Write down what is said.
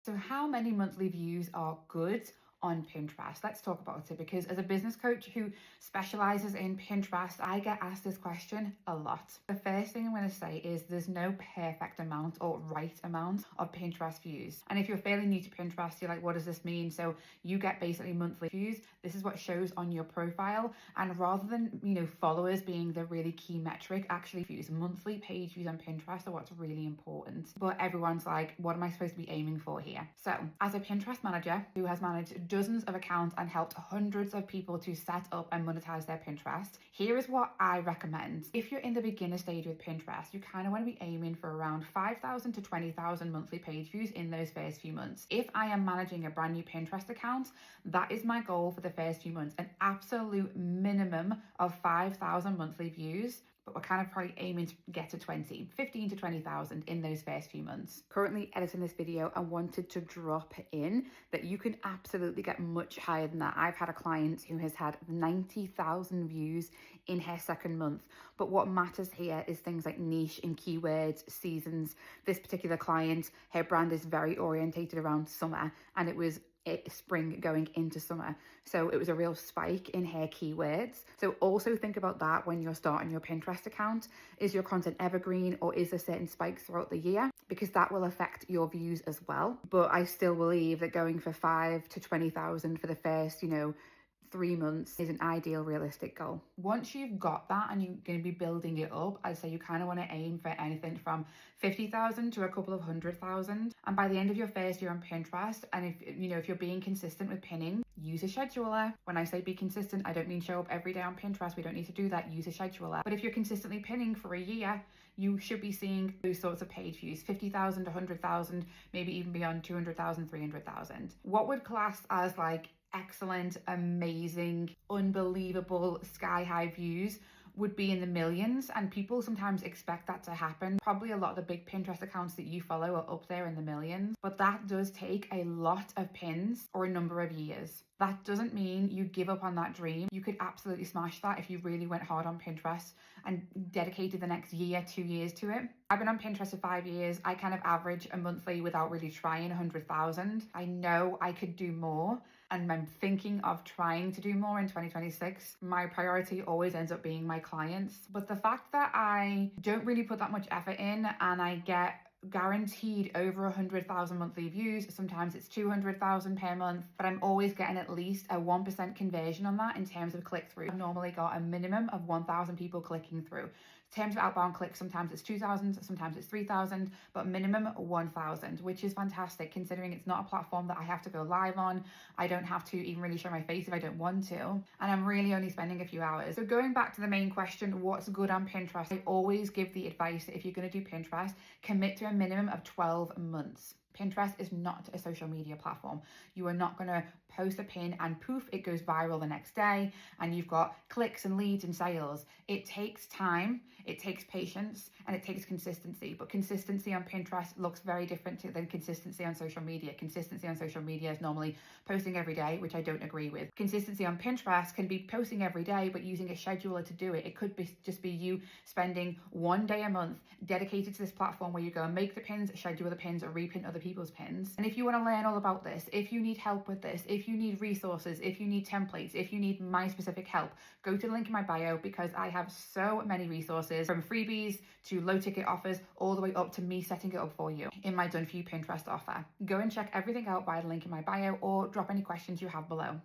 So how many monthly views are good on Pinterest? Let's talk about it, because as a business coach who specializes in Pinterest, I get asked this question a lot. The first thing I'm going to say is there's no perfect amount or right amount of Pinterest views. And if you're fairly new to Pinterest, you're like, what does this mean? So you get basically monthly views. This is what shows on your profile. And rather than, followers being the really key metric, actually views, monthly page views on Pinterest are what's really important. But everyone's like, what am I supposed to be aiming for here? So as a Pinterest manager who has managed dozens of accounts and helped hundreds of people to set up and monetize their Pinterest, here is what I recommend. If you're in the beginner stage with Pinterest, you kind of want to be aiming for around 5,000 to 20,000 monthly page views in those first few months. If I am managing a brand new Pinterest account, that is my goal for the first few months, an absolute minimum of 5,000 monthly views. But we're kind of probably aiming to get to 15 to 20,000 in those first few months. Currently editing this video, I wanted to drop in that you can absolutely get much higher than that. I've had a client who has had 90,000 views in her second month. But what matters here is things like niche and keywords, seasons. This particular client, her brand is very orientated around summer, and it was spring going into summer. So it was a real spike in her keywords. So also think about that when you're starting your Pinterest account. Is your content evergreen, or is there certain spikes throughout the year? Because that will affect your views as well. But I still believe that going for 5 to 20,000 for the first, 3 months is an ideal realistic goal. Once you've got that and you're going to be building it up, I'd say you kind of want to aim for anything from 50,000 to a couple of 100,000. And by the end of your first year on Pinterest, and if you're being consistent with pinning, use a scheduler. When I say be consistent, I don't mean show up every day on Pinterest. We don't need to do that. Use a scheduler. But if you're consistently pinning for a year, you should be seeing those sorts of page views, 50,000, 100,000, maybe even beyond 200,000, 300,000. What would class as like excellent, amazing, unbelievable, sky-high views would be in the millions, and people sometimes expect that to happen. Probably a lot of the big Pinterest accounts that you follow are up there in the millions, but that does take a lot of pins or a number of years. That doesn't mean you give up on that dream. You could absolutely smash that if you really went hard on Pinterest and dedicated the next year, 2 years to it. I've been on Pinterest for 5 years. I kind of average a monthly without really trying 100,000. I know I could do more, and I'm thinking of trying to do more in 2026. My priority always ends up being my clients. But the fact that I don't really put that much effort in and I get guaranteed over 100,000 monthly views. Sometimes it's 200,000 per month, but I'm always getting at least a 1% conversion on that in terms of click through. I've normally got a minimum of 1,000 people clicking through. In terms of outbound clicks, sometimes it's 2,000, sometimes it's 3,000, but minimum 1,000, which is fantastic considering it's not a platform that I have to go live on. I don't have to even really show my face if I don't want to, and I'm really only spending a few hours. So going back to the main question, what's good on Pinterest? I always give the advice that if you're going to do Pinterest, commit to a minimum of 12 months. Pinterest is not a social media platform. You are not going to post a pin and poof, it goes viral the next day and you've got clicks and leads and sales. It takes time, it takes patience, and it takes consistency. But consistency on Pinterest looks very different than consistency on social media. Consistency on social media is normally posting every day, which I don't agree with. Consistency on Pinterest can be posting every day, but using a scheduler to do it. It could be just be you spending 1 day a month dedicated to this platform where you go and make the pins, schedule the pins, or repin other people's pins. And if you want to learn all about this, if you need help with this, if you need resources, if you need templates, if you need my specific help, go to the link in my bio, because I have so many resources, from freebies to low ticket offers, all the way up to me setting it up for you in my Done For You Pinterest offer. Go and check everything out via the link in my bio, or drop any questions you have below.